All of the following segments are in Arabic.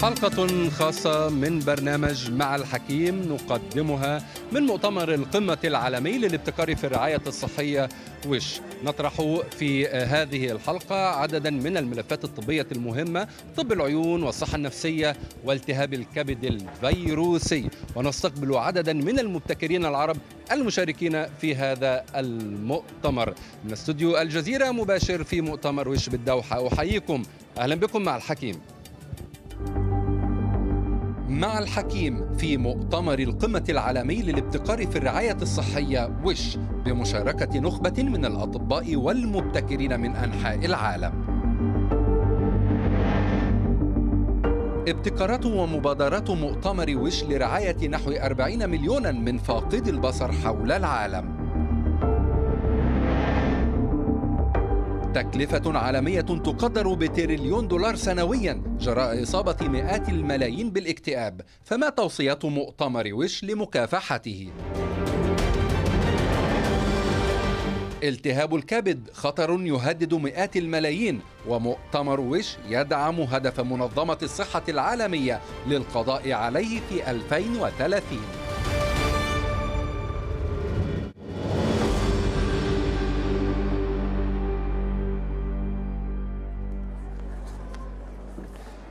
حلقة خاصة من برنامج مع الحكيم نقدمها من مؤتمر القمة العالمي للابتكار في الرعاية الصحية وش. نطرح في هذه الحلقة عددا من الملفات الطبية المهمة، طب العيون والصحة النفسية والتهاب الكبد الفيروسي، ونستقبل عددا من المبتكرين العرب المشاركين في هذا المؤتمر. من استوديو الجزيرة مباشر في مؤتمر وش بالدوحة، أحييكم، أهلا بكم مع الحكيم. مع الحكيم في مؤتمر القمة العالمي للابتكار في الرعاية الصحية وش، بمشاركة نخبة من الأطباء والمبتكرين من أنحاء العالم. ابتكارات ومبادرات مؤتمر وش لرعاية نحو 40 مليونا من فاقدي البصر حول العالم. تكلفة عالمية تقدر بتريليون دولار سنويا جراء إصابة مئات الملايين بالاكتئاب، فما توصيات مؤتمر وش لمكافحته؟ التهاب الكبد خطر يهدد مئات الملايين، ومؤتمر وش يدعم هدف منظمة الصحة العالمية للقضاء عليه في 2030.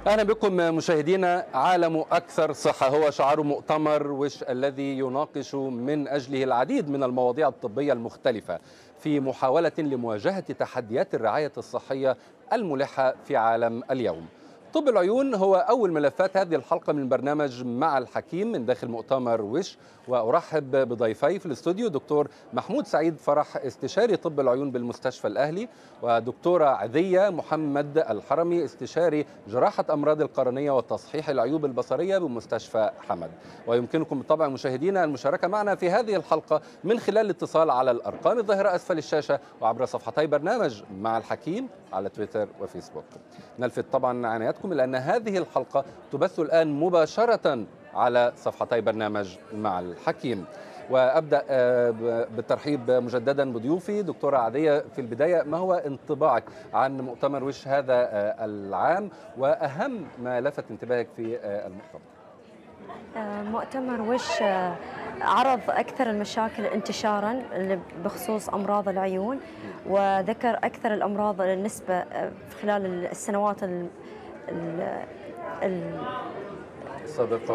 أهلا بكم مشاهدينا. عالم أكثر صحة هو شعار مؤتمر وش الذي يناقش من أجله العديد من المواضيع الطبية المختلفة في محاولة لمواجهة تحديات الرعاية الصحية الملحة في عالم اليوم. طب العيون هو أول ملفات هذه الحلقة من برنامج مع الحكيم من داخل مؤتمر وش، وأرحب بضيفي في الاستوديو دكتور محمود سعيد فرح استشاري طب العيون بالمستشفى الأهلي، ودكتورة عذية محمد الحرمي استشاري جراحة أمراض القرنية وتصحيح العيوب البصرية بمستشفى حمد. ويمكنكم بالطبع مشاهدينا المشاركة معنا في هذه الحلقة من خلال الاتصال على الأرقام الظاهرة أسفل الشاشة وعبر صفحتي برنامج مع الحكيم على تويتر وفيسبوك. نلفت طبعا عنايتكم لأن هذه الحلقة تبث الآن مباشرة على صفحتي برنامج مع الحكيم. وأبدأ بالترحيب مجددا بضيوفي. دكتورة عادية، في البداية ما هو انطباعك عن مؤتمر وش هذا العام وأهم ما لفت انتباهك في المؤتمر؟ مؤتمر وش عرض أكثر المشاكل انتشارا بخصوص أمراض العيون، وذكر أكثر الأمراض النسبة خلال السنوات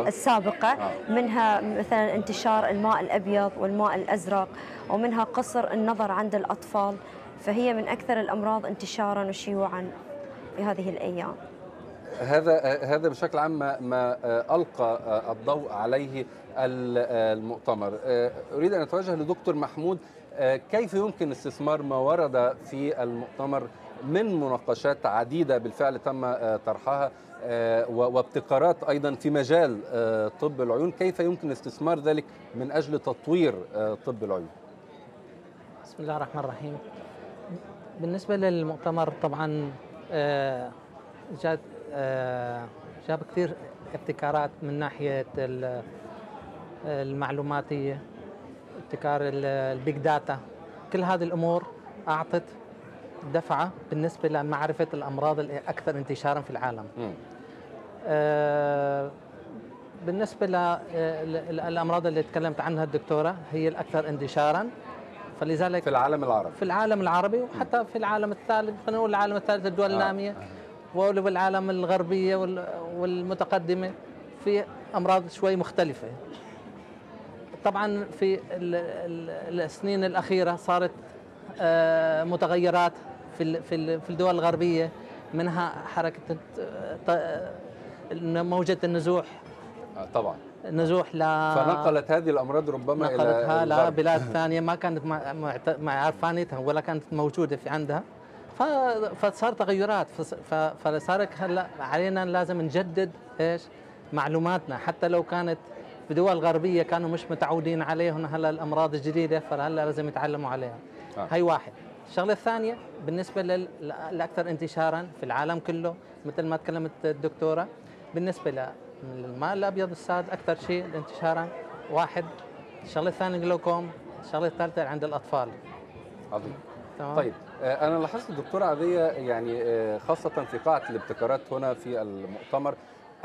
السابقة منها مثلا انتشار الماء الأبيض والماء الأزرق، ومنها قصر النظر عند الأطفال، فهي من أكثر الأمراض انتشارا وشيوعا في هذه الأيام. هذا بشكل عام ما ألقى الضوء عليه المؤتمر. أريد أن أتوجه لدكتور محمود، كيف يمكن استثمار ما ورد في المؤتمر من مناقشات عديدة بالفعل تم طرحها وابتكارات أيضا في مجال طب العيون، كيف يمكن استثمار ذلك من أجل تطوير طب العيون؟ بسم الله الرحمن الرحيم. بالنسبة للمؤتمر طبعا جاب كثير ابتكارات من ناحية المعلوماتية، ابتكار البيج داتا، كل هذه الأمور أعطت دفعة بالنسبة لمعرفة الأمراض الأكثر انتشارا في العالم. بالنسبة للأمراض اللي تكلمت عنها الدكتورة هي الأكثر انتشارا، فلذلك في العالم العربي، في العالم العربي وحتى في العالم الثالث، خلينا نقول العالم الثالث الدول النامية والعالم الغربية والمتقدمة في أمراض شوي مختلفة. طبعا في السنين الأخيرة صارت متغيرات في الدول الغربية، منها حركة موجة النزوح. طبعا النزوح فنقلت هذه الأمراض ربما نقلتها إلى بلاد ثانية ما كانت عارفانيتها ولا كانت موجودة في عندها، فصار تغيرات. فصار هلا علينا لازم نجدد معلوماتنا، حتى لو كانت بدول غربية كانوا مش متعودين عليهم هلا الأمراض الجديدة، فهلا لازم يتعلموا عليها. هي واحد. الشغلة الثانية بالنسبة للأكثر انتشارا في العالم كله مثل ما تكلمت الدكتورة، بالنسبة للماء الأبيض الساد أكثر شيء انتشارا واحد. الشغلة الثانية جلوكوم. الشغلة الثالثة عند الأطفال. عظيم. طيب أنا لاحظت الدكتورة عادية يعني خاصة في قاعة الابتكارات هنا في المؤتمر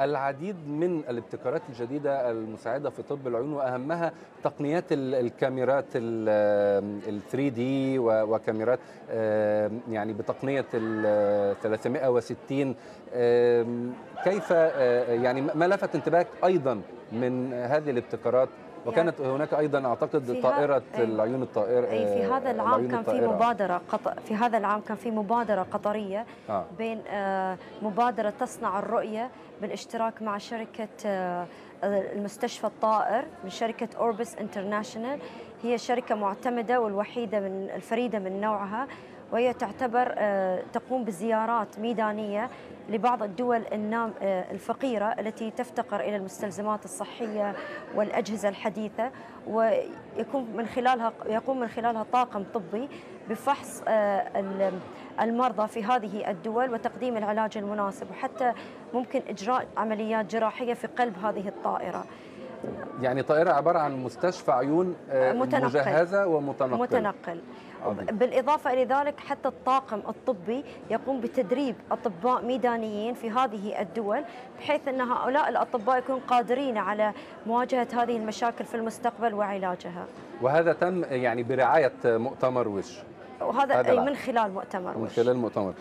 العديد من الابتكارات الجديدة المساعدة في طب العيون، وأهمها تقنيات الكاميرات ال 3D وكاميرات يعني بتقنية ال 360. كيف يعني ما لفت انتباهك أيضا من هذه الابتكارات؟ وكانت هناك ايضا اعتقد طائره العيون الطائره. في هذا العام كان في مبادره في هذا العام كان في مبادره قطريه بين مبادره تصنع الرؤيه بالاشتراك مع شركه المستشفى الطائر من شركه اوربس انترناشونال. هي شركه معتمده والوحيده من الفريده من نوعها، وهي تعتبر تقوم بزيارات ميدانيه لبعض الدول الفقيرة التي تفتقر إلى المستلزمات الصحية والأجهزة الحديثة، ويقوم من خلالها طاقم طبي بفحص المرضى في هذه الدول وتقديم العلاج المناسب، وحتى ممكن إجراء عمليات جراحية في قلب هذه الطائرة. يعني طائرة عبارة عن مستشفى عيون مجهزة متنقل. بالإضافة إلى ذلك حتى الطاقم الطبي يقوم بتدريب أطباء ميدانيين في هذه الدول، بحيث أن هؤلاء الأطباء يكونوا قادرين على مواجهة هذه المشاكل في المستقبل وعلاجها. وهذا تم يعني برعاية مؤتمر وش؟ وهذا من خلال مؤتمر من خلال مؤتمر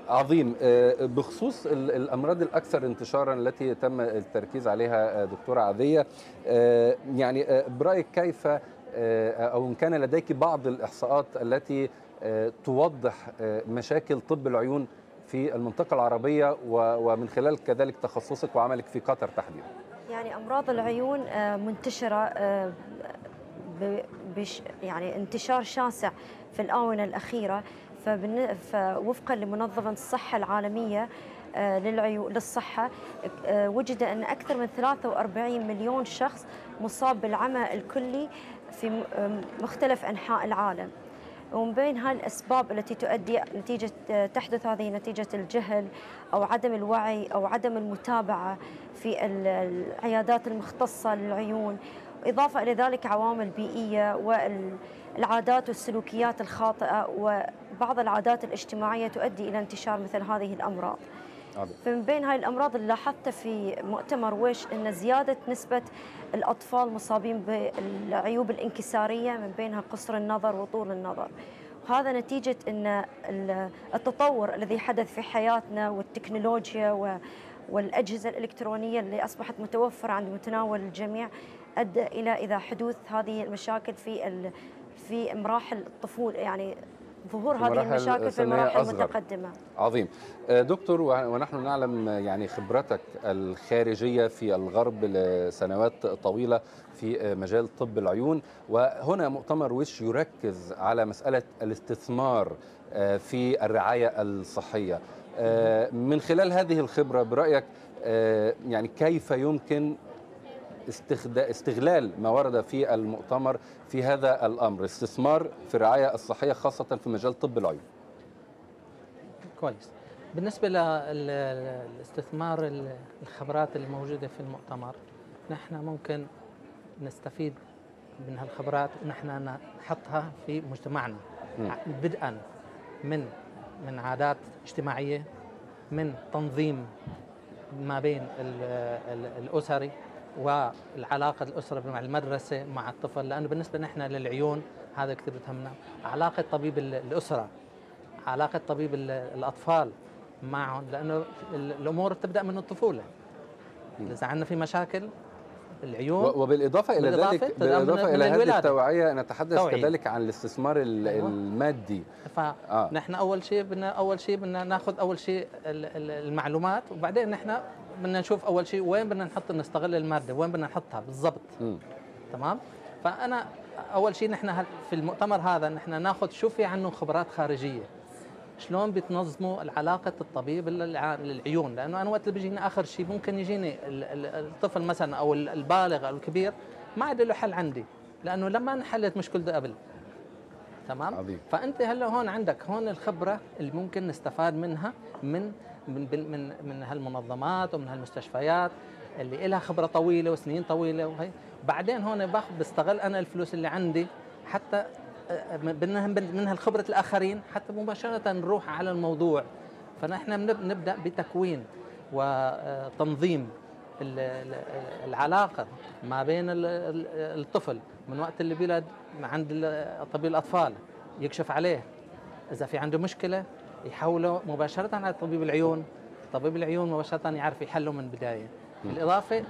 عظيم. بخصوص الأمراض الأكثر انتشارا التي تم التركيز عليها دكتورة عادية، يعني برأيك كيف أو إن كان لديك بعض الإحصاءات التي توضح مشاكل طب العيون في المنطقة العربية ومن خلال كذلك تخصصك وعملك في قطر تحديدا؟ يعني أمراض العيون منتشرة يعني انتشار شاسع في الآونة الأخيرة. فوفقا لمنظمة الصحة العالمية للصحة، وجد أن أكثر من 43 مليون شخص مصاب بالعمى الكلي في مختلف أنحاء العالم. ومن بين هاي الأسباب التي تحدث هذه نتيجة الجهل أو عدم الوعي أو عدم المتابعة في العيادات المختصة للعيون، إضافة إلى ذلك عوامل بيئية والعادات والسلوكيات الخاطئة وبعض العادات الاجتماعية تؤدي إلى انتشار مثل هذه الأمراض. فمن بين هاي الأمراض اللي لاحظت في مؤتمر وش أن زيادة نسبة الأطفال مصابين بالعيوب الانكسارية، من بينها قصر النظر وطول النظر. وهذا نتيجة أن التطور الذي حدث في حياتنا والتكنولوجيا والأجهزة الإلكترونية اللي أصبحت متوفرة عند متناول الجميع أدى إلى حدوث هذه المشاكل في مراحل الطفولة، يعني ظهور هذه المشاكل في المراحل المتقدمة. عظيم. دكتور، ونحن نعلم يعني خبرتك الخارجية في الغرب لسنوات طويلة في مجال طب العيون، وهنا مؤتمر وش يركز على مسألة الاستثمار في الرعاية الصحية. من خلال هذه الخبرة برأيك يعني كيف يمكن استغلال ما ورد في المؤتمر في هذا الأمر، استثمار في الرعاية الصحية خاصة في مجال طب العيون؟ كويس. بالنسبة للاستثمار الخبرات اللي موجودة في المؤتمر، نحن ممكن نستفيد من هالخبرات ونحن نحطها في مجتمعنا، بدءا من عادات اجتماعية، من تنظيم ما بين الأسري والعلاقة الأسرة مع المدرسة مع الطفل، لأنه بالنسبة نحن للعيون هذا كثير بتهمنا. علاقة طبيب الأسرة، علاقة طبيب الأطفال معهم، لأنه الأمور تبدأ من الطفولة. إذا عندنا في مشاكل العيون، وبالإضافة إلى ذلك بالإضافة إلى هذه التوعية نتحدث كذلك عن الاستثمار المادي. نحن أول شيء بدنا ناخذ أول شيء المعلومات، وبعدين نحن بدنا نشوف أول شيء وين بدنا نستغل المادة، وين بدنا نحطها بالضبط. تمام. فأنا أول شيء نحن في المؤتمر هذا نحن ناخذ شو في عنه خبرات خارجية، شلون بتنظموا العلاقة الطبيب للعيون، لأنه أنا وقت اللي بيجيني آخر شيء ممكن يجيني الطفل مثلا أو البالغ أو الكبير ما عاد له حل عندي، لأنه لما انحلت مشكلته قبل. تمام. عظيم. فأنت هلا هون عندك هون الخبرة اللي ممكن نستفاد منها من هالمنظمات ومن هالمستشفيات اللي لها خبرة طويلة وسنين طويلة وهي. بعدين هون بستغل أنا الفلوس اللي عندي حتى من هالخبرة الآخرين حتى مباشرة نروح على الموضوع. فنحن نبدأ بتكوين وتنظيم العلاقة ما بين الطفل من وقت اللي بيولد عند طبيب الأطفال، يكشف عليه، إذا في عنده مشكلة يحوله مباشرة على طبيب العيون، طبيب العيون مباشرة يعرف يحله من البداية. بالإضافة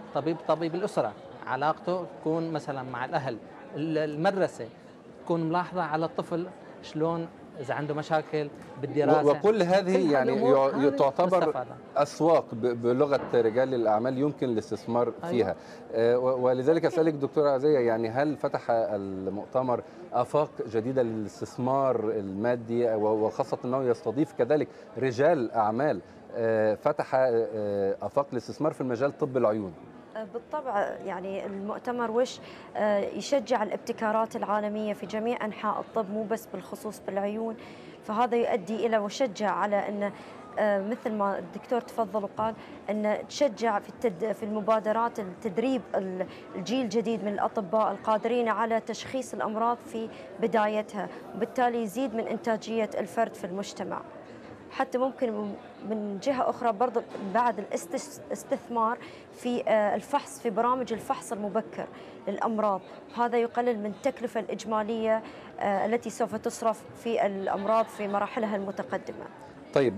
طبيب الأسرة علاقته تكون مثلا مع الأهل، المدرسة تكون ملاحظة على الطفل شلون إذا عنده مشاكل بالدراسة. وكل هذه يعني تعتبر مستفادة. أسواق بلغة رجال الأعمال يمكن الاستثمار فيها. ولذلك أسألك دكتورة عزية، يعني هل فتح المؤتمر آفاق جديدة للاستثمار المادي، وخاصة أنه يستضيف كذلك رجال أعمال، فتح آفاق الاستثمار في المجال طب العيون؟ بالطبع، يعني المؤتمر وش يشجع الابتكارات العالمية في جميع أنحاء الطب، مو بس بالخصوص بالعيون. فهذا يؤدي إلى وشجع على أن مثل ما الدكتور تفضل وقال أن تشجع في المبادرات التدريب الجيل الجديد من الأطباء القادرين على تشخيص الأمراض في بدايتها، وبالتالي يزيد من إنتاجية الفرد في المجتمع. حتى ممكن من جهة أخرى برضو بعد الاستثمار في الفحص، في برامج الفحص المبكر للأمراض، هذا يقلل من التكلفة الإجمالية التي سوف تصرف في الأمراض في مراحلها المتقدمة. طيب،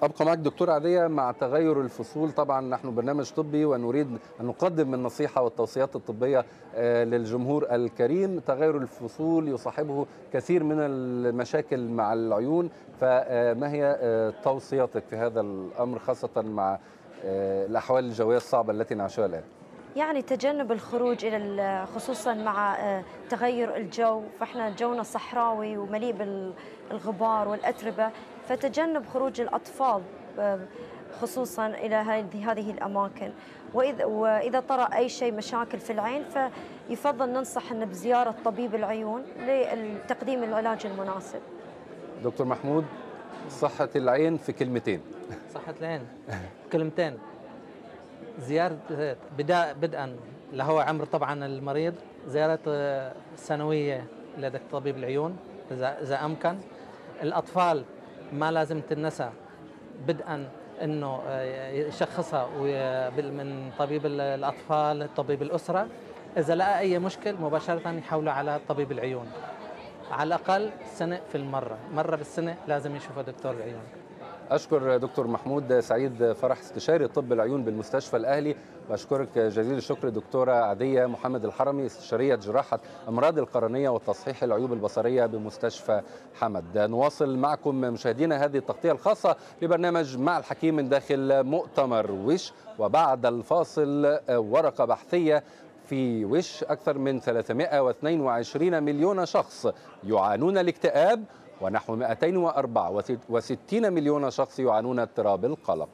أبقى معك دكتورة عادية. مع تغير الفصول، طبعا نحن برنامج طبي ونريد أن نقدم النصيحة والتوصيات الطبية للجمهور الكريم. تغير الفصول يصاحبه كثير من المشاكل مع العيون، فما هي توصياتك في هذا الأمر، خاصة مع الأحوال الجوية الصعبة التي نعيشها الآن؟ يعني تجنب الخروج خصوصا مع تغير الجو، فاحنا جونا صحراوي ومليء بالغبار والأتربة، فتجنب خروج الأطفال خصوصا إلى هذه الأماكن. وإذا طرأ أي شيء مشاكل في العين، فيفضل ننصح أن بزيارة طبيب العيون لتقديم العلاج المناسب. دكتور محمود، صحة العين في كلمتين. صحة العين كلمتين: زيارة بدءا لهو عمر طبعا المريض، زيارة سنوية لدى طبيب العيون إذا أمكن. الأطفال ما لازم تنسى بدءا أنه يشخصها من طبيب الأطفال، طبيب الأسرة. إذا لقى أي مشكل مباشرة يحوله على طبيب العيون، على الأقل سنة في مرة بالسنة لازم يشوف دكتور العيون. أشكر دكتور محمود سعيد فرح، استشاري طب العيون بالمستشفى الأهلي، وأشكرك جزيل الشكر دكتورة عادية محمد الحرمي، استشارية جراحة أمراض القرنية وتصحيح العيوب البصرية بمستشفى حمد. نواصل معكم مشاهدينا هذه التغطية الخاصة لبرنامج مع الحكيم من داخل مؤتمر وش، وبعد الفاصل ورقة بحثية في وش أكثر من 322 مليون شخص يعانون الاكتئاب، ونحو 264 مليون شخص يعانون اضطراب القلق.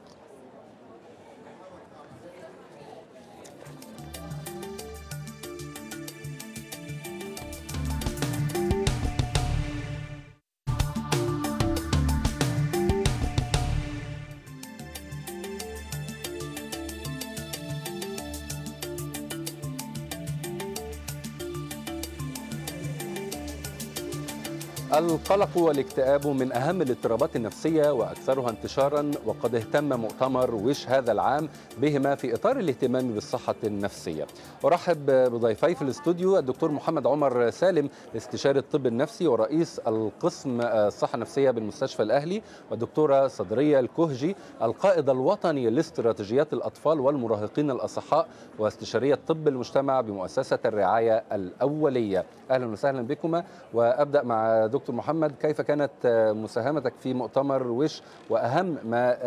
القلق والاكتئاب من أهم الاضطرابات النفسية وأكثرها انتشارا، وقد اهتم مؤتمر وش هذا العام بهما في إطار الاهتمام بالصحة النفسية. أرحب بضيفي في الاستوديو الدكتور محمد عمر سالم، استشاري الطب النفسي ورئيس القسم الصحة النفسية بالمستشفى الأهلي، والدكتورة صدرية الكهجي، القائد الوطني لاستراتيجيات الأطفال والمراهقين الأصحاء واستشارية طب المجتمع بمؤسسة الرعاية الأولية. أهلا وسهلا بكما. وأبدأ مع دكتور محمد، كيف كانت مساهمتك في مؤتمر وش، وأهم ما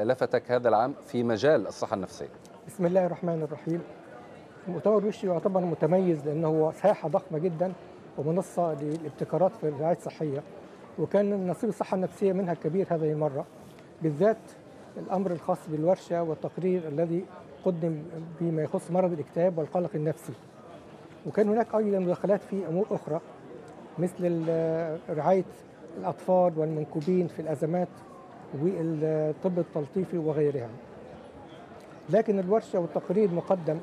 لفتك هذا العام في مجال الصحة النفسية؟ بسم الله الرحمن الرحيم. مؤتمر وش يعتبر متميز لأنه هو ساحة ضخمة جدا ومنصة للابتكارات في الرعاية الصحية، وكان نصيب الصحة النفسية منها كبير هذه المرة، بالذات الأمر الخاص بالورشة والتقرير الذي قدم بما يخص مرض الاكتئاب والقلق النفسي. وكان هناك أيضا مداخلات في أمور أخرى مثل رعاية الأطفال والمنكوبين في الأزمات والطب التلطيفي وغيرها. لكن الورشة والتقرير مقدم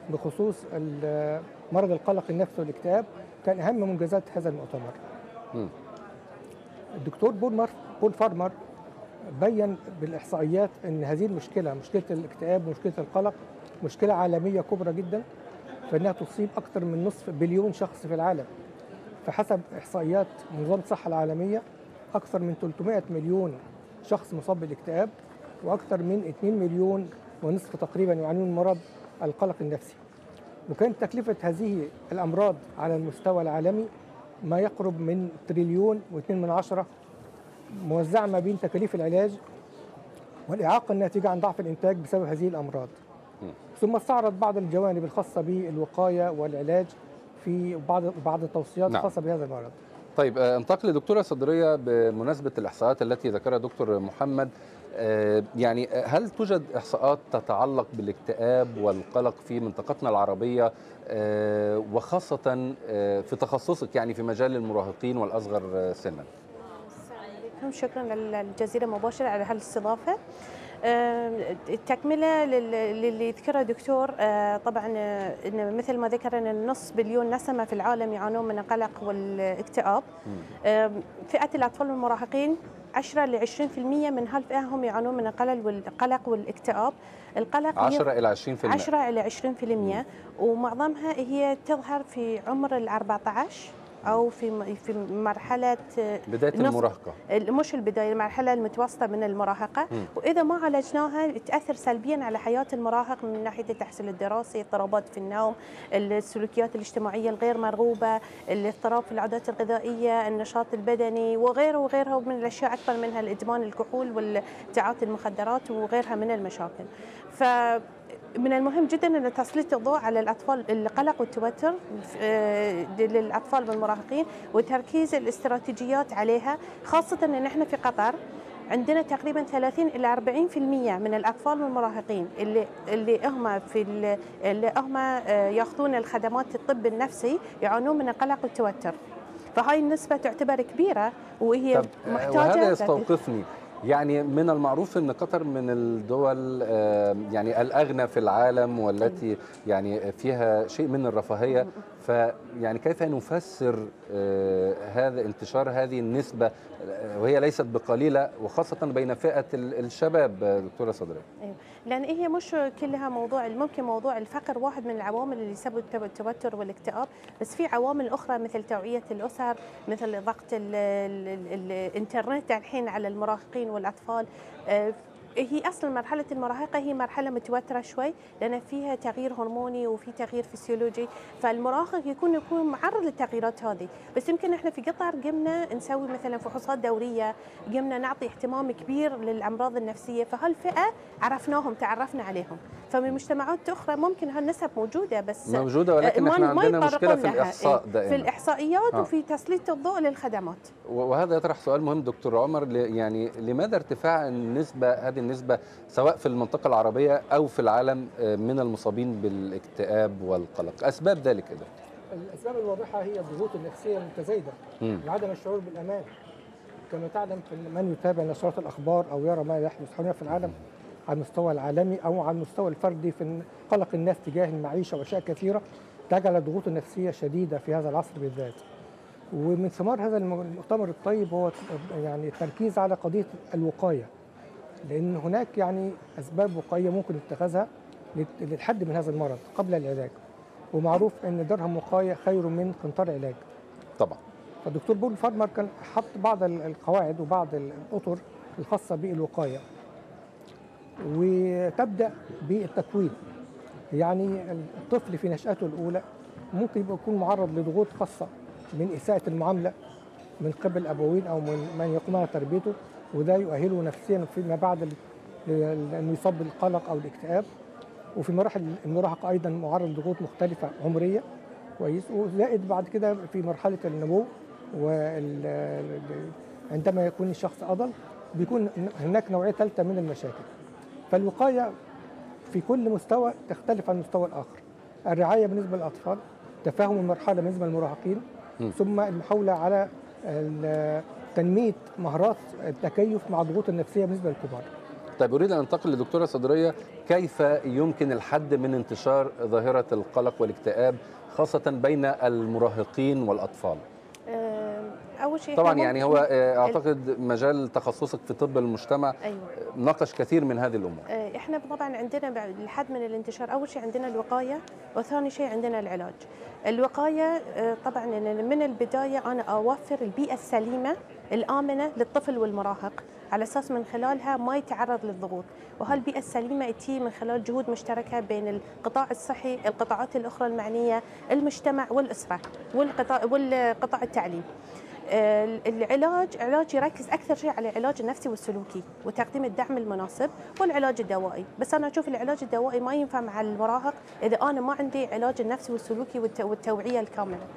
بخصوص مرض القلق النفسي والاكتئاب كان أهم منجزات هذا المؤتمر. الدكتور بول فارمر بين بالإحصائيات أن هذه المشكلة، مشكلة الاكتئاب ومشكلة القلق، مشكلة عالمية كبرى جدا، فإنها تصيب أكثر من نصف بليون شخص في العالم. فحسب إحصائيات منظمة الصحة العالمية أكثر من 300 مليون شخص مصاب بالاكتئاب، وأكثر من 2 مليون ونصف تقريبا يعانون من مرض القلق النفسي. وكانت تكلفة هذه الأمراض على المستوى العالمي ما يقرب من تريليون و2 موزعة ما بين تكاليف العلاج والإعاقة الناتجة عن ضعف الإنتاج بسبب هذه الأمراض. ثم استعرض بعض الجوانب الخاصة بالوقاية والعلاج في بعض التوصيات الخاصة بهذا المرض. طيب انتقل لدكتورة صدرية بمناسبة الإحصاءات التي ذكرها دكتور محمد. يعني هل توجد إحصاءات تتعلق بالاكتئاب والقلق في منطقتنا العربية وخاصة في تخصصك يعني في مجال المراهقين والأصغر سنا؟ شكرا للجزيرة مباشرة على هالاستضافة. تكملة للي ذكره دكتور، طبعا إن مثل ما ذكر ان النص بليون نسمة في العالم يعانون من القلق والاكتئاب. فئة الأطفال والمراهقين 10 ل 20% من هالفئة هم يعانون من القلق والاكتئاب. القلق 10 إلى 20%. 10 إلى 20%، ومعظمها هي تظهر في عمر ال 14 أو في مرحلة بداية المراهقة، مش البداية، المرحلة المتوسطة من المراهقة. وإذا ما عالجناها تأثر سلبيا على حياة المراهق من ناحية التحصيل الدراسي، اضطرابات في النوم، السلوكيات الاجتماعية الغير مرغوبة، الاضطراب في العادات الغذائية، النشاط البدني وغيرها من الأشياء، أكثر منها الإدمان الكحول والتعاطي المخدرات وغيرها من المشاكل. من المهم جدا ان تسليط الضوء على الاطفال القلق والتوتر للاطفال والمراهقين وتركيز الاستراتيجيات عليها، خاصه ان احنا في قطر عندنا تقريبا 30 الى 40% من الاطفال والمراهقين اللي هم ياخذون الخدمات الطب النفسي يعانون من القلق والتوتر. فهاي النسبه تعتبر كبيره وهي محتاجه. وهذا يستوقفني، يعني من المعروف أن قطر من الدول يعني الأغنى في العالم والتي يعني فيها شيء من الرفاهية، فيعني كيف نفسر هذا انتشار هذه النسبة وهي ليست بقليلة وخاصة بين فئة الشباب دكتورة صدرية؟ لأن هي مش كلها ممكن موضوع الفقر واحد من العوامل اللي يسبب التوتر والاكتئاب، بس في عوامل أخرى مثل توعية الأسر، مثل ضغط الإنترنت الحين على المراهقين والأطفال. هي اصلا مرحله المراهقه هي مرحله متوتره شوي، لان فيها تغيير هرموني وفي تغيير فسيولوجي، فالمراهق يكون معرض للتغييرات هذه. بس يمكن احنا في قطر قمنا نسوي مثلا فحوصات دوريه، قمنا نعطي اهتمام كبير للامراض النفسيه، فهالفئه عرفناهم، تعرفنا عليهم. فمن مجتمعات اخرى ممكن هالنسب موجوده، بس موجوده، ولكن احنا عندنا مشكله في الاحصاء دائما، في الاحصائيات وفي تسليط الضوء للخدمات. وهذا يطرح سؤال مهم دكتور عمر، يعني لماذا ارتفاع هذه النسبة سواء في المنطقة العربية أو في العالم من المصابين بالاكتئاب والقلق؟ أسباب ذلك إيه؟ الأسباب الواضحة هي الضغوط النفسية المتزايدة وعدم الشعور بالأمان. كما تعلم من يتابع نشرات الأخبار أو يرى ما يحدث حولنا في العالم على المستوى العالمي أو على المستوى الفردي في قلق الناس تجاه المعيشة وأشياء كثيرة تجعل الضغوط النفسية شديدة في هذا العصر بالذات. ومن ثمار هذا المؤتمر الطيب هو يعني التركيز على قضية الوقاية، لأن هناك يعني أسباب وقائية ممكن اتخاذها للحد من هذا المرض قبل العلاج، ومعروف أن درهم وقاية خير من قنطار علاج. طبعا. فالدكتور بول فارمر كان حط بعض القواعد وبعض الأطر الخاصة بالوقاية، وتبدأ بالتكوين. يعني الطفل في نشأته الأولى ممكن يكون معرض لضغوط خاصة من إساءة المعاملة من قبل أبوين أو من يقوم على تربيته، وده يؤهله نفسيا فيما بعد أن يصاب بالقلق أو الاكتئاب. وفي مراحل المراهقة أيضا معرض لضغوط مختلفة عمرية كويس، وزائد بعد كده في مرحلة النمو عندما يكون الشخص أضل بيكون هناك نوعية ثالثة من المشاكل. فالوقاية في كل مستوى تختلف عن المستوى الآخر. الرعاية بالنسبة للأطفال، تفاهم المرحلة بالنسبة للمراهقين، ثم المحاولة على تنمية مهارات التكيف مع الضغوط النفسية بالنسبة للكبار. طيب أريد أن أنتقل لدكتورة صدرية، كيف يمكن الحد من انتشار ظاهرة القلق والاكتئاب خاصة بين المراهقين والأطفال؟ اول شيء طبعا يعني هو اعتقد مجال تخصصك في طب المجتمع أيوة. ناقش كثير من هذه الامور. احنا طبعا عندنا الحد من الانتشار، اول شيء عندنا الوقايه، وثاني شيء عندنا العلاج. الوقايه طبعا من البدايه انا اوفر البيئه السليمه الامنه للطفل والمراهق، على اساس من خلالها ما يتعرض للضغوط، وهالبيئه السليمه تجي من خلال جهود مشتركه بين القطاع الصحي، القطاعات الاخرى المعنيه، المجتمع والاسره والقطاع التعليم. العلاج يركز اكثر شيء على العلاج النفسي والسلوكي وتقديم الدعم المناسب والعلاج الدوائي، بس انا اشوف العلاج الدوائي ما ينفع مع المراهق اذا انا ما عندي علاج النفسي والسلوكي والتوعيه الكامله.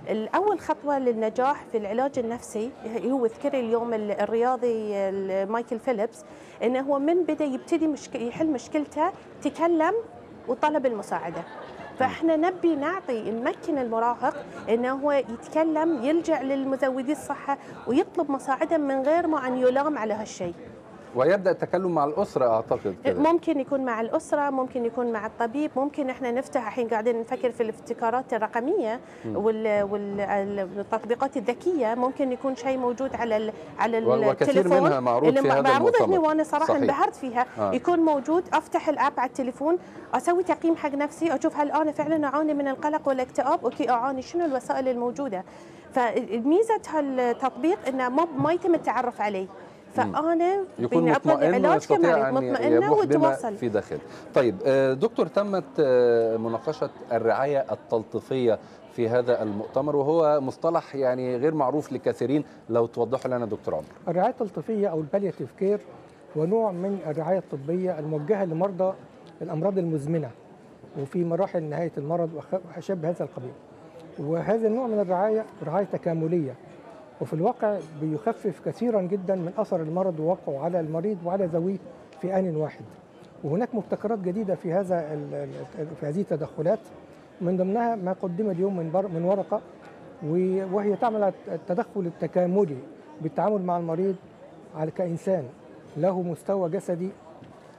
الأول خطوة للنجاح في العلاج النفسي هو ذكر اليوم الرياضي مايكل فيليبس، انه هو من بدا يبتدي يحل مشكلته تكلم وطلب المساعده. فاحنا نبي نمكن المراهق انه هو يتكلم، يلجأ للمزودي الصحه ويطلب مساعده من غير ما ان يلام على هالشيء. ويبدا التكلم مع الاسره اعتقد كده. ممكن يكون مع الاسره، ممكن يكون مع الطبيب، ممكن احنا نفتح الحين قاعدين نفكر في الابتكارات الرقميه والتطبيقات الذكيه، ممكن يكون شيء موجود على التليفون وكثير منها معروض في هذا المؤتمر. وانا صراحه انبهرت فيها. يكون موجود، افتح الاب على التليفون، اسوي تقييم حق نفسي، اشوف هل انا فعلا اعاني من القلق والاكتئاب، اوكي اعاني، شنو الوسائل الموجوده. فميزه هالتطبيق انه ما يتم التعرف عليه، فانا يكون مطمئن ويستطيع ان يبوح بما في داخل. طيب دكتور، تمت مناقشه الرعايه التلطيفيه في هذا المؤتمر، وهو مصطلح يعني غير معروف لكثيرين، لو توضحوا لنا دكتور عمر. الرعايه التلطيفيه او البالياتيف كير هو نوع من الرعايه الطبيه الموجهه لمرضى الامراض المزمنه وفي مراحل نهايه المرض وشبه هذا القبيل. وهذا النوع من الرعايه رعايه تكامليه، وفي الواقع بيخفف كثيرا جدا من اثر المرض ووقعه على المريض وعلى ذويه في آن واحد. وهناك مبتكرات جديده في هذه التدخلات، من ضمنها ما قدم اليوم من ورقه، وهي تعمل على التدخل التكاملي بالتعامل مع المريض على كإنسان له مستوى جسدي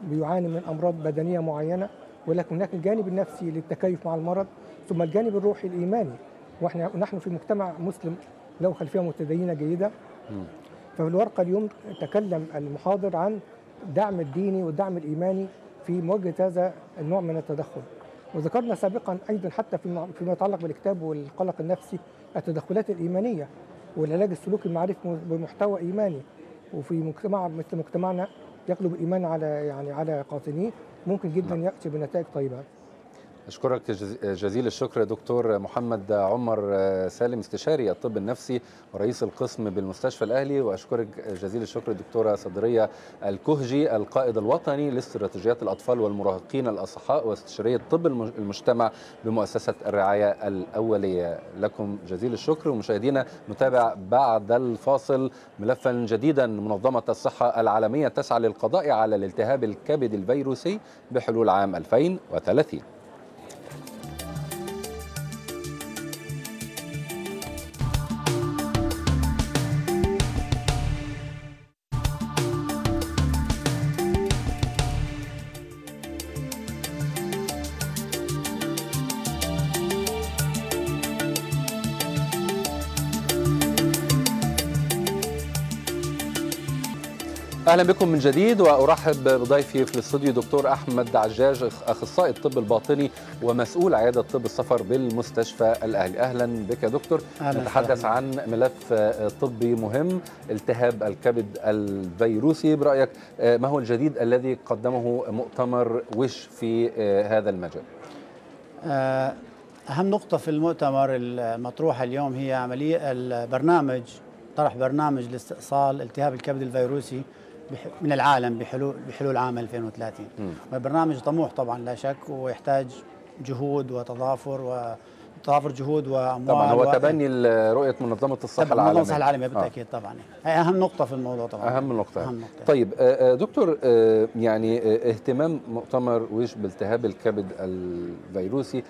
بيعاني من امراض بدنيه معينه، ولكن هناك الجانب النفسي للتكيف مع المرض، ثم الجانب الروحي الايماني. ونحن في مجتمع مسلم له خلفيه متدينه جيده. ففي الورقه اليوم تكلم المحاضر عن الدعم الديني والدعم الايماني في مواجهه هذا النوع من التدخل. وذكرنا سابقا ايضا حتى فيما يتعلق بالاكتئاب والقلق النفسي التدخلات الايمانيه والعلاج السلوكي المعرفي بمحتوى ايماني. وفي مجتمع مثل مجتمعنا يغلب الايمان على قاطنيه، ممكن جدا ياتي بنتائج طيبه. أشكرك جزيل الشكر دكتور محمد عمر سالم، استشاري الطب النفسي ورئيس القسم بالمستشفى الأهلي. وأشكرك جزيل الشكر دكتورة صدرية الكهجي، القائد الوطني لاستراتيجيات الأطفال والمراهقين الأصحاء واستشارية طب المجتمع بمؤسسة الرعاية الأولية. لكم جزيل الشكر. ومشاهدينا نتابع بعد الفاصل ملفا جديدا. منظمة الصحة العالمية تسعى للقضاء على الالتهاب الكبد الفيروسي بحلول عام 2030. أهلا بكم من جديد، وأرحب بضيفي في الاستوديو دكتور أحمد عجاج، أخصائي الطب الباطني ومسؤول عيادة طب السفر بالمستشفى الأهلي. أهلا بك يا دكتور. نتحدث عن ملف طبي مهم، التهاب الكبد الفيروسي. برأيك ما هو الجديد الذي قدمه مؤتمر وش في هذا المجال؟ أهم نقطة في المؤتمر المطروحة اليوم هي عملية طرح برنامج لاستئصال التهاب الكبد الفيروسي من العالم بحلول عام 2030. والبرنامج طموح طبعا لا شك، ويحتاج جهود وتضافر جهود واموال. طبعا هو تبني رؤيه منظمه الصحه العالميه. منظمه الصحه العالميه بالتاكيد طبعا. هي اهم نقطه في الموضوع طبعا. اهم نقطه. طيب دكتور، يعني اهتمام مؤتمر وش بالتهاب الكبد الفيروسي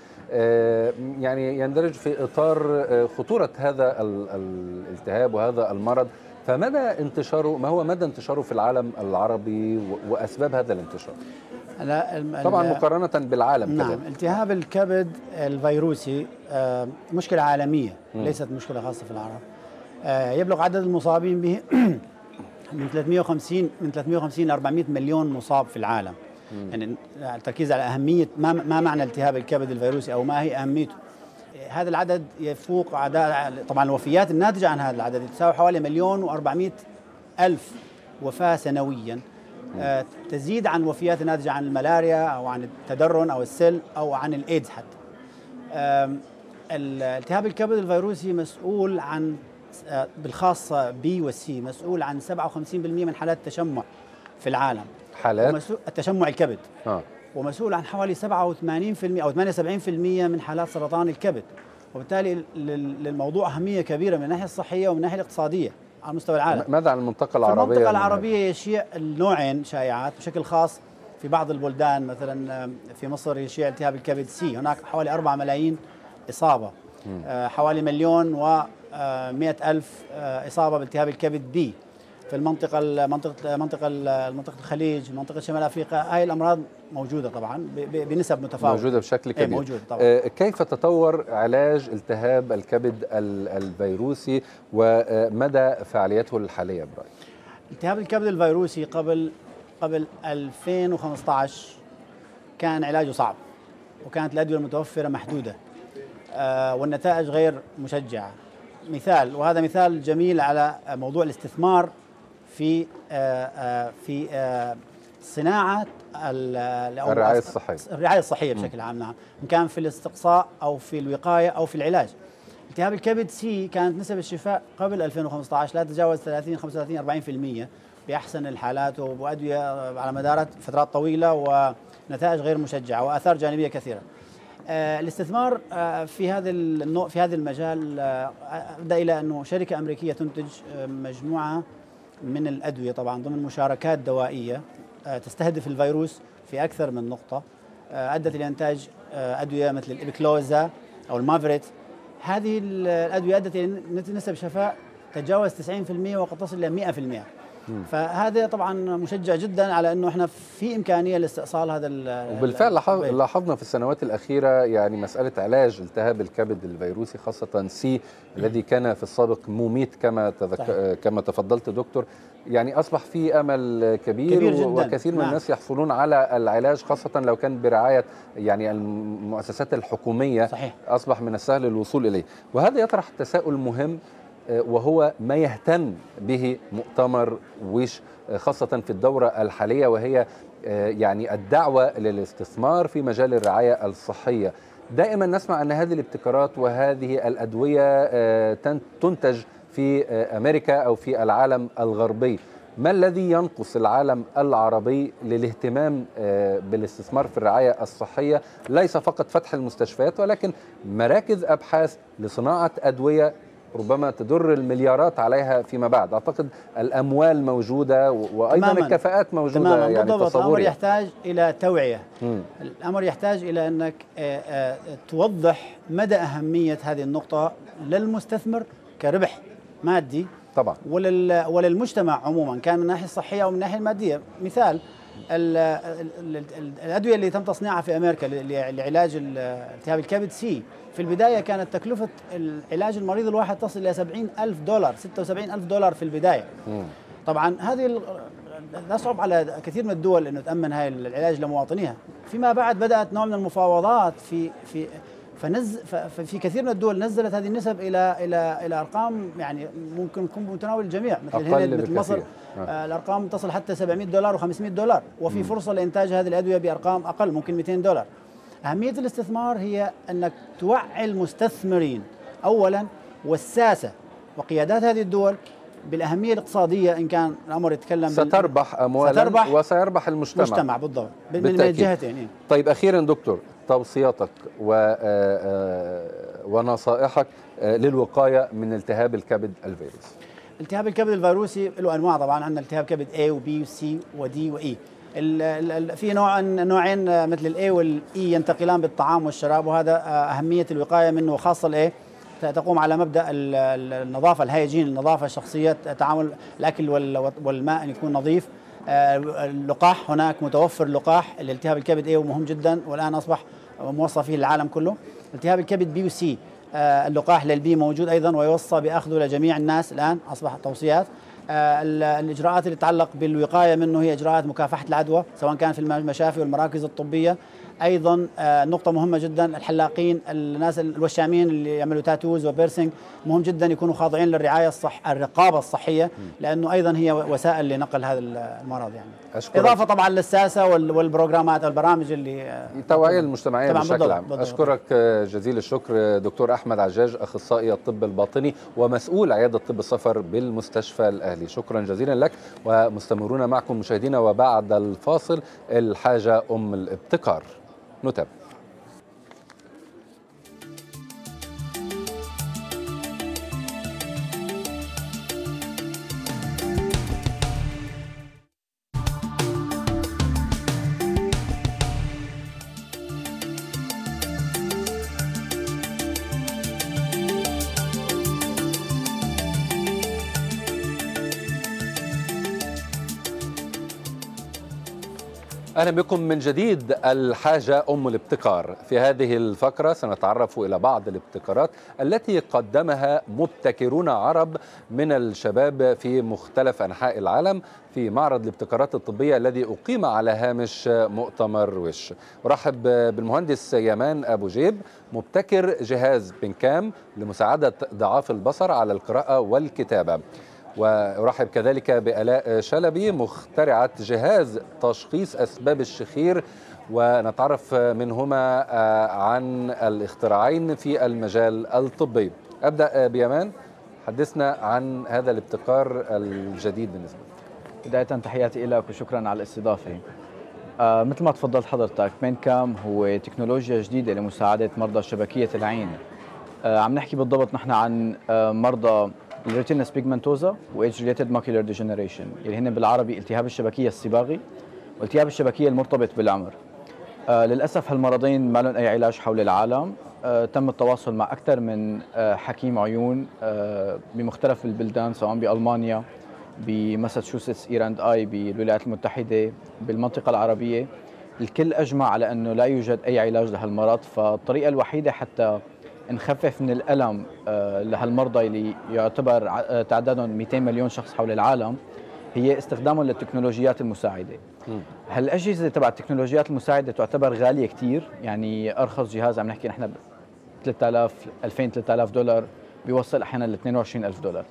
يعني يندرج في اطار خطوره هذا الالتهاب وهذا المرض. فمدى انتشاره، ما هو مدى انتشاره في العالم العربي واسباب هذا الانتشار؟ طبعا مقارنه بالعالم. نعم، التهاب الكبد الفيروسي مشكله عالميه، ليست مشكله خاصه في العرب. يبلغ عدد المصابين به من 350 ل 400 مليون مصاب في العالم. يعني التركيز على أهمية ما معنى التهاب الكبد الفيروسي أو ما هي أهميته. هذا العدد يفوق أعداد، طبعا الوفيات الناتجة عن هذا العدد تساوي حوالي 1,400,000 وفاة سنويا، تزيد عن الوفيات الناتجة عن الملاريا أو عن التدرن أو السل أو عن الإيدز حتى. التهاب الكبد الفيروسي مسؤول عن بالخاصة بي والسي مسؤول عن 57% من حالات التشمع في العالم. حالات التشمع الكبد. ومسؤول عن حوالي 87% أو 78% من حالات سرطان الكبد، وبالتالي للموضوع أهمية كبيرة من الناحية الصحية ومن الناحية الاقتصادية على مستوى العالم. ماذا عن المنطقة العربية؟ في المنطقة العربية يشيع نوعين شائعات بشكل خاص في بعض البلدان، مثلا في مصر يشيع التهاب الكبد سي، هناك حوالي 4 ملايين إصابة، حوالي 1,100,000 إصابة بالتهاب الكبد بي. في منطقة الخليج، منطقة شمال أفريقيا، هاي الأمراض موجودة طبعا بنسب متفاوتة، موجودة بشكل كبير. موجودة طبعا. كيف تطور علاج التهاب الكبد الفيروسي ومدى فعاليته الحالية برأيك؟ التهاب الكبد الفيروسي قبل 2015 كان علاجه صعب، وكانت الأدوية المتوفرة محدودة، والنتائج غير مشجعة. مثال، وهذا مثال جميل على موضوع الاستثمار في صناعة الرعاية الصحية بشكل عام. نعم، إن كان في الاستقصاء أو في الوقاية أو في العلاج. التهاب الكبد سي كانت نسب الشفاء قبل 2015 لا تتجاوز 30 35 40% بأحسن الحالات، وأدوية على مدار فترات طويلة ونتائج غير مشجعة وآثار جانبية كثيرة. الاستثمار في هذا المجال أدى إلى أنه شركة أمريكية تنتج مجموعة من الأدوية طبعا ضمن مشاركات دوائية تستهدف الفيروس في أكثر من نقطة، أدت إلى إنتاج أدوية مثل الإبيكلوزا أو المافريت. هذه الأدوية أدت إلى نسب شفاء تتجاوز 90% وقد تصل إلى 100%. فهذا طبعا مشجع جدا على انه احنا في امكانيه لاستئصال هذا. وبالفعل لاحظنا في السنوات الاخيره يعني مساله علاج التهاب الكبد الفيروسي خاصه سي الذي كان في السابق مميت كما تفضلت دكتور، يعني اصبح في امل كبير جداً. وكثير من الناس يحصلون على العلاج خاصه لو كان برعايه يعني المؤسسات الحكوميه. صحيح. اصبح من السهل الوصول اليه، وهذا يطرح تساؤل مهم وهو ما يهتم به مؤتمر ويش خاصة في الدورة الحالية، وهي يعني الدعوة للاستثمار في مجال الرعاية الصحية. دائما نسمع أن هذه الابتكارات وهذه الأدوية تنتج في أمريكا أو في العالم الغربي. ما الذي ينقص العالم العربي للاهتمام بالاستثمار في الرعاية الصحية؟ ليس فقط فتح المستشفيات ولكن مراكز أبحاث لصناعة أدوية ربما تدر المليارات عليها فيما بعد. أعتقد الأموال موجودة وأيضا الكفاءات موجودة. تماما. يعني بالضبط. الأمر يحتاج إلى توعية. الأمر يحتاج إلى أنك توضح مدى أهمية هذه النقطة للمستثمر كربح مادي طبعا، وللمجتمع عموما، كان من الناحية الصحية أو من الناحية المادية. مثال، الأدوية اللي تم تصنيعها في أمريكا لعلاج التهاب الكبد سي، في البداية كانت تكلفة العلاج المريض الواحد تصل إلى $70,000 $76,000 في البداية. طبعا هذه يصعب على كثير من الدول أنه تأمن هاي العلاج لمواطنيها. فيما بعد بدأت نوع من المفاوضات في كثير من الدول نزلت هذه النسب إلى أرقام يعني ممكن تكون بمتناول الجميع، مثل الهند مثل مصر. الأرقام تصل حتى $700 و$500، وفي فرصة لإنتاج هذه الأدوية بأرقام أقل، ممكن $200. أهمية الاستثمار هي أنك توعي المستثمرين أولا والساسة وقيادات هذه الدول بالأهمية الاقتصادية. إن كان الأمر يتكلم ستربح أموالا وسيربح المجتمع بالضبط من الجهتين. طيب أخيرا دكتور، توصياتك ونصائحك للوقاية من التهاب الكبد الفيروسي. التهاب الكبد الفيروسي له أنواع طبعا، عندنا التهاب كبد A و B و C و D و E. في نوعين مثل الاي والاي ينتقلان بالطعام والشراب، وهذا اهميه الوقايه منه، خاصه الاي تقوم على مبدا النظافه، الهيجين، النظافه الشخصيه، تعامل الاكل والماء ان يكون نظيف. اللقاح، هناك متوفر لقاح لالتهاب الكبد اي ومهم جدا، والان اصبح موصى فيه العالم كله. التهاب الكبد بي وسي اللقاح للبي موجود أيضا ويوصى بأخذه لجميع الناس الآن، أصبح توصيات. الإجراءات اللي تتعلق بالوقاية منه هي إجراءات مكافحة العدوى سواء كان في المشافي والمراكز الطبية. أيضا نقطة مهمة جدا، الحلاقين، الناس الوشامين اللي يعملوا تاتوز وبيرسينج، مهم جدا يكونوا خاضعين للرعاية الرقابة الصحية، لأنه أيضا هي وسائل لنقل هذا المرض يعني. إضافة طبعا للساسة والبروجرامات والبرامج اللي التوعية المجتمعية بشكل عام. بالضبط. أشكرك جزيل الشكر دكتور أحمد عجاج، أخصائي الطب الباطني ومسؤول عيادة طب السفر بالمستشفى الأهلي. شكرا جزيلا لك، ومستمرون معكم مشاهدينا، وبعد الفاصل الحاجة أم الابتكار. نتابع. أهلا بكم من جديد. الحاجة أم الابتكار. في هذه الفقرة سنتعرف إلى بعض الابتكارات التي قدمها مبتكرون عرب من الشباب في مختلف أنحاء العالم في معرض الابتكارات الطبية الذي أقيم على هامش مؤتمر وش. أرحب بالمهندس يمان أبو جيب، مبتكر جهاز بنكام لمساعدة ضعاف البصر على القراءة والكتابة. وأرحب كذلك بآلاء شلبي، مخترعة جهاز تشخيص أسباب الشخير، ونتعرف منهما عن الاختراعين في المجال الطبي. أبدأ بيمان، حدثنا عن هذا الابتكار الجديد بالنسبة لك. بداية تحياتي لك وشكرا على الاستضافة. مثل ما تفضلت حضرتك، بنكام هو تكنولوجيا جديدة لمساعدة مرضى شبكية العين. عم نحكي بالضبط نحن عن مرضى الريتينس بيجمنتوزا وايدج ريليتد ماكيولر ديجنريشن، اللي هن بالعربي التهاب الشبكيه الصباغي والتهاب الشبكيه المرتبط بالعمر. للاسف هالمرضين ما لهم اي علاج حول العالم. تم التواصل مع اكثر من حكيم عيون بمختلف البلدان، سواء بالمانيا، بماساتشوستس، اير اند اي بالولايات المتحده، بالمنطقه العربيه. الكل اجمع على انه لا يوجد اي علاج لهالمرض، فالطريقه الوحيده حتى نخفف من الألم لهالمرضى اللي يعتبر تعدادهم 200 مليون شخص حول العالم هي استخدامهم للتكنولوجيات المساعدة. هالأجهزة تبع التكنولوجيات المساعدة تعتبر غالية كتير، يعني أرخص جهاز عم نحكي نحن 3000 3000 دولار، بيوصل أحيانا ل 22,000 دولار.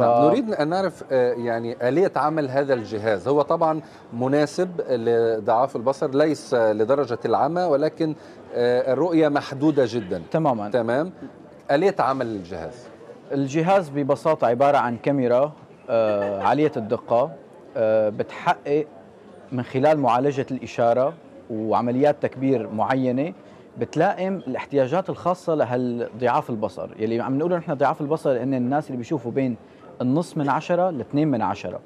نريد أن نعرف يعني آلية عمل هذا الجهاز. هو طبعا مناسب لضعاف البصر، ليس لدرجة العمى، ولكن الرؤية محدودة جدا. تمام. آلية عمل الجهاز ببساطة عبارة عن كاميرا عالية الدقة بتحقق من خلال معالجة الإشارة وعمليات تكبير معينة بتلائم الاحتياجات الخاصة لهالضعاف البصر. يلي عم نقوله نحن ضعاف البصر إن الناس اللي بيشوفوا بين النص من 10 ل 2 من 10.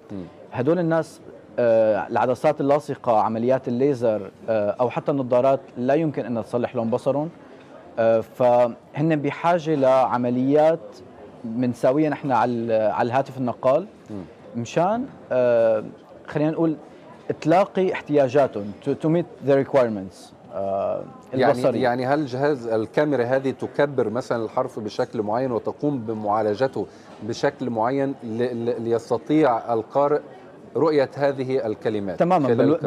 هدول الناس العدسات اللاصقة، عمليات الليزر أو حتى النظارات لا يمكن أن تصلح لهم بصرهم، فهن بحاجة لعمليات بنساويها نحن على الهاتف النقال مشان خلينا نقول تلاقي احتياجاتهم to meet the requirements البصري. يعني هل جهاز الكاميرا هذه تكبر مثلا الحرف بشكل معين وتقوم بمعالجته بشكل معين ليستطيع القارئ رؤية هذه الكلمات تماما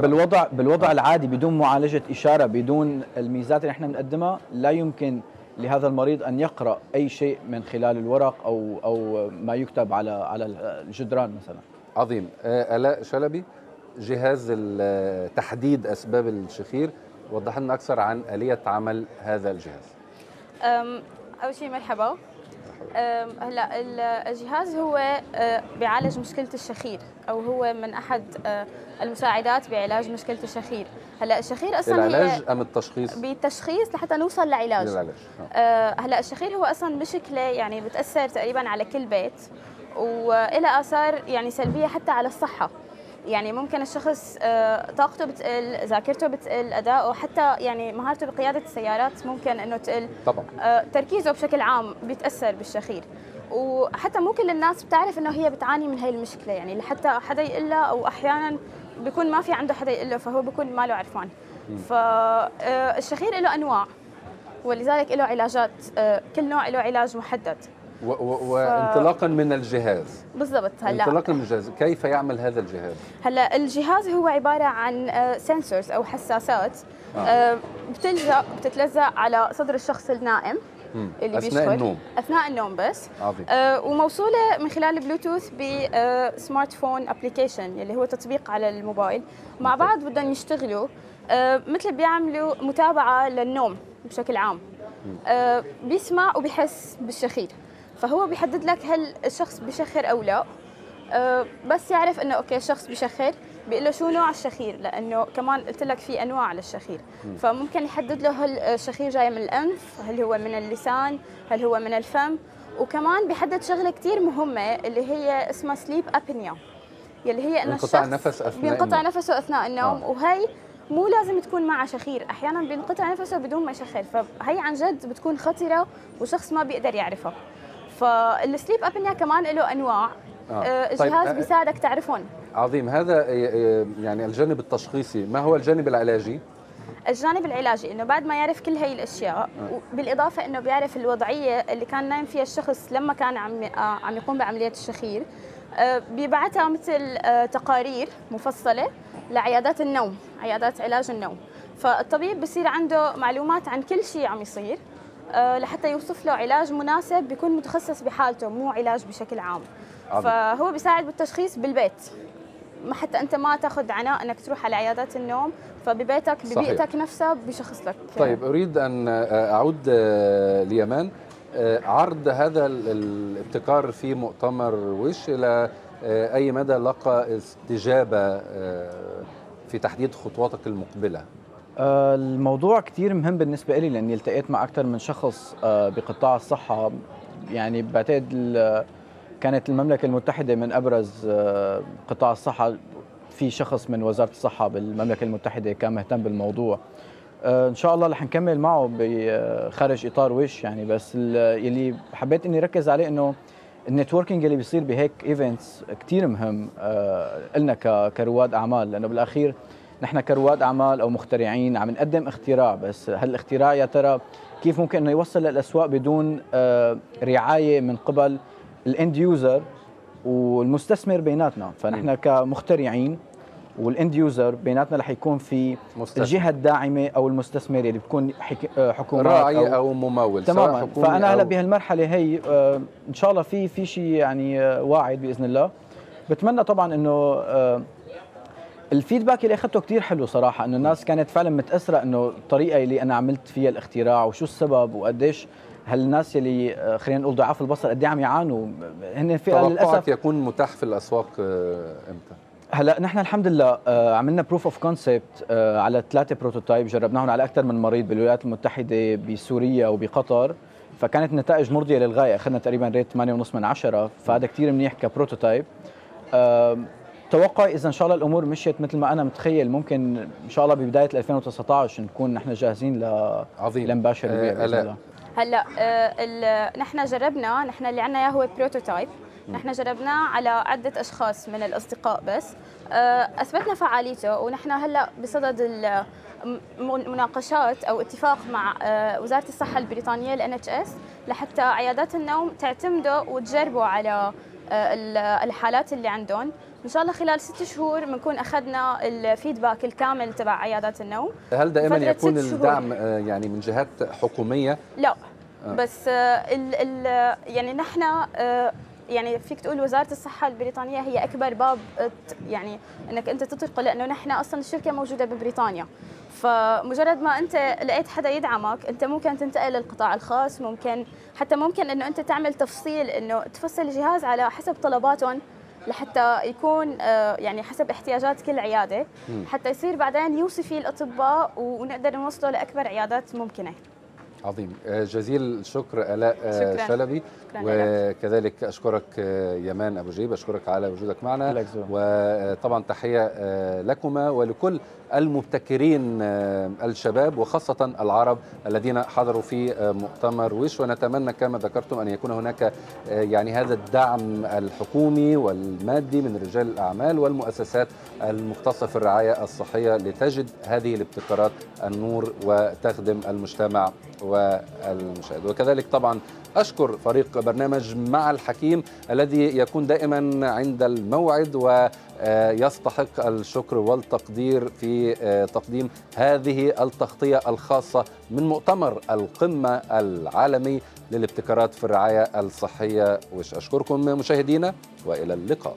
بالوضع العادي بدون معالجة إشارة، بدون الميزات اللي احنا بنقدمها، لا يمكن لهذا المريض أن يقرأ أي شيء من خلال الورق أو ما يكتب على الجدران مثلا. عظيم. آلاء شلبي، جهاز تحديد أسباب الشخير، وضح لنا أكثر عن آلية عمل هذا الجهاز. أول شيء مرحبا. هلا الجهاز هو بيعالج مشكلة الشخير، أو هو من أحد المساعدات بعلاج مشكلة الشخير. هلا الشخير أصلا العلاج أم التشخيص؟ بالتشخيص لحتى نوصل لعلاج. هلا الشخير هو أصلا مشكلة يعني بتأثر تقريبا على كل بيت، وإلى آثار يعني سلبية حتى على الصحة. يعني ممكن الشخص طاقته بتقل، ذاكرته بتقل، أداؤه، حتى يعني مهارته بقيادة السيارات ممكن إنه تقل. طبعا. تركيزه بشكل عام بيتأثر بالشخير. وحتى مو كل الناس بتعرف إنه هي بتعاني من هاي المشكلة، يعني لحتى حدا يقول لها، أو أحيانا بيكون ما في عنده حدا يقول له، فهو بيكون ما له عرفان. فالشخير له أنواع. ولذلك له علاجات، كل نوع له علاج محدد. وانطلاقا من الجهاز بالضبط. هلا انطلاقا من الجهاز، كيف يعمل هذا الجهاز؟ هلا الجهاز هو عباره عن سنسورز او حساسات بتتلزق على صدر الشخص النائم اللي أثناء النوم. اثناء النوم بس. عظيم. وموصوله من خلال البلوتوث بسمارت فون ابلكيشن اللي هو تطبيق على الموبايل. مع بعض بدهم يشتغلوا مثل بيعملوا متابعه للنوم بشكل عام. بيسمع وبيحس بالشخير، فهو بيحدد لك هل الشخص بيشخر او لا. بس يعرف انه اوكي الشخص بيشخر، بيقول له شو نوع الشخير، لانه كمان قلت لك في انواع للشخير، فممكن يحدد له هل الشخير جاي من الانف، هل هو من اللسان، هل هو من الفم. وكمان بيحدد شغله كثير مهمه اللي هي اسمها سليب ابنيا، يلي هي انه الشخص بينقطع نفسه اثناء النوم. وهي مو لازم تكون معها شخير، احيانا بينقطع نفسه بدون ما يشخر، فهي عن جد بتكون خطره وشخص ما بيقدر يعرفها. فالسليب ابنيا كمان له انواع. الجهاز طيب بيساعدك تعرفهم. عظيم. هذا يعني الجانب التشخيصي. ما هو الجانب العلاجي؟ الجانب العلاجي انه بعد ما يعرف كل هي الاشياء، بالاضافه انه بيعرف الوضعيه اللي كان نايم فيها الشخص لما كان عم يقوم بعمليه الشخير، بيبعتها مثل تقارير مفصله لعيادات النوم، عيادات علاج النوم. فالطبيب بصير عنده معلومات عن كل شيء عم يصير لحتى يوصف له علاج مناسب بيكون متخصص بحالته، مو علاج بشكل عام. فهو بيساعد بالتشخيص بالبيت، ما حتى انت ما تاخذ عناء انك تروح على عيادات النوم، فببيتك ببيئتك نفسها بيشخص لك. طيب اريد ان اعود ليمان. عرض هذا الابتكار في مؤتمر وش الى اي مدى لقى استجابه في تحديد خطواتك المقبله؟ الموضوع كثير مهم بالنسبه لي، لاني التقيت مع اكثر من شخص بقطاع الصحه. يعني بعتقد كانت المملكه المتحده من ابرز قطاع الصحه. في شخص من وزاره الصحه بالمملكه المتحده كان مهتم بالموضوع. ان شاء الله رح نكمل معه بخارج اطار وش يعني. بس يلي حبيت اني ركز عليه انه النتوركينج اللي بيصير بهيك ايفنتس كثير مهم لنا كرواد اعمال، لانه بالاخير نحن كرواد اعمال او مخترعين عم نقدم اختراع، بس هالاختراع يا ترى كيف ممكن انه يوصل للاسواق بدون رعايه من قبل الاند يوزر والمستثمر بيناتنا. فنحن كمخترعين والاند يوزر بيناتنا رح يكون في الجهه الداعمه او المستثمر اللي بتكون حكومات راعي او ممول. تماما. فانا هلا بهالمرحله هي ان شاء الله في شيء يعني واعد باذن الله. بتمنى طبعا انه الفيدباك اللي اخذته كثير حلو صراحه، انه الناس كانت فعلا متاثره انه الطريقه اللي انا عملت فيها الاختراع وشو السبب وقديش هالناس اللي خلينا نقول ضعاف البصر قد ايه عم يعانوا. هن فئه للاسف. يكون متاح في الاسواق امتى؟ هلا نحن الحمد لله عملنا بروف اوف كونسبت على 3 بروتوتايب، جربناهم على اكثر من مريض بالولايات المتحده، بسوريا وبقطر، فكانت النتائج مرضيه للغايه. اخذنا تقريبا ريت 8.5 من 10، فهذا كثير منيح كبروتوتايب. توقعي اذا ان شاء الله الامور مشيت مثل ما انا متخيل، ممكن ان شاء الله ببدايه 2019 نكون نحن جاهزين لنباشر البيع باذن الله. هلا نحن جربنا، نحن اللي عندنا اياه هو بروتوتايب، نحن جربناه على عده اشخاص من الاصدقاء بس اثبتنا فعاليته. ونحن هلا بصدد المناقشات او اتفاق مع وزاره الصحه البريطانيه الNHS لحتى عيادات النوم تعتمدوا وتجربوا على الحالات اللي عندهم. ان شاء الله خلال 6 شهور بنكون اخذنا الفيدباك الكامل تبع عيادات النوم. هل دائما يكون الدعم يعني من جهات حكوميه؟ لا بس يعني نحن يعني فيك تقول وزاره الصحه البريطانيه هي اكبر باب يعني انك انت تطرقه، لانه نحن اصلا الشركه موجوده ببريطانيا. فمجرد ما انت لقيت حدا يدعمك انت ممكن تنتقل للقطاع الخاص، ممكن انه انت تعمل تفصيل، انه تفصل الجهاز على حسب طلباتهم لحتى يكون يعني حسب احتياجات كل عياده، حتى يصير بعدين يوصي فيه الاطباء ونقدر نوصله لاكبر عيادات ممكنه. عظيم. جزيل الشكر آلاء شلبي. وكذلك أشكرك يمان أبو جيب، أشكرك على وجودك معنا. وطبعا تحية لكما ولكل المبتكرين الشباب وخاصة العرب الذين حضروا في مؤتمر وش. ونتمنى كما ذكرتم أن يكون هناك يعني هذا الدعم الحكومي والمادي من رجال الأعمال والمؤسسات المختصة في الرعاية الصحية لتجد هذه الابتكارات النور وتخدم المجتمع والمشاهد. وكذلك طبعا أشكر فريق برنامج مع الحكيم الذي يكون دائما عند الموعد ويستحق الشكر والتقدير في تقديم هذه التغطية الخاصة من مؤتمر القمة العالمي للابتكارات في الرعاية الصحية. أشكركم مشاهدينا وإلى اللقاء.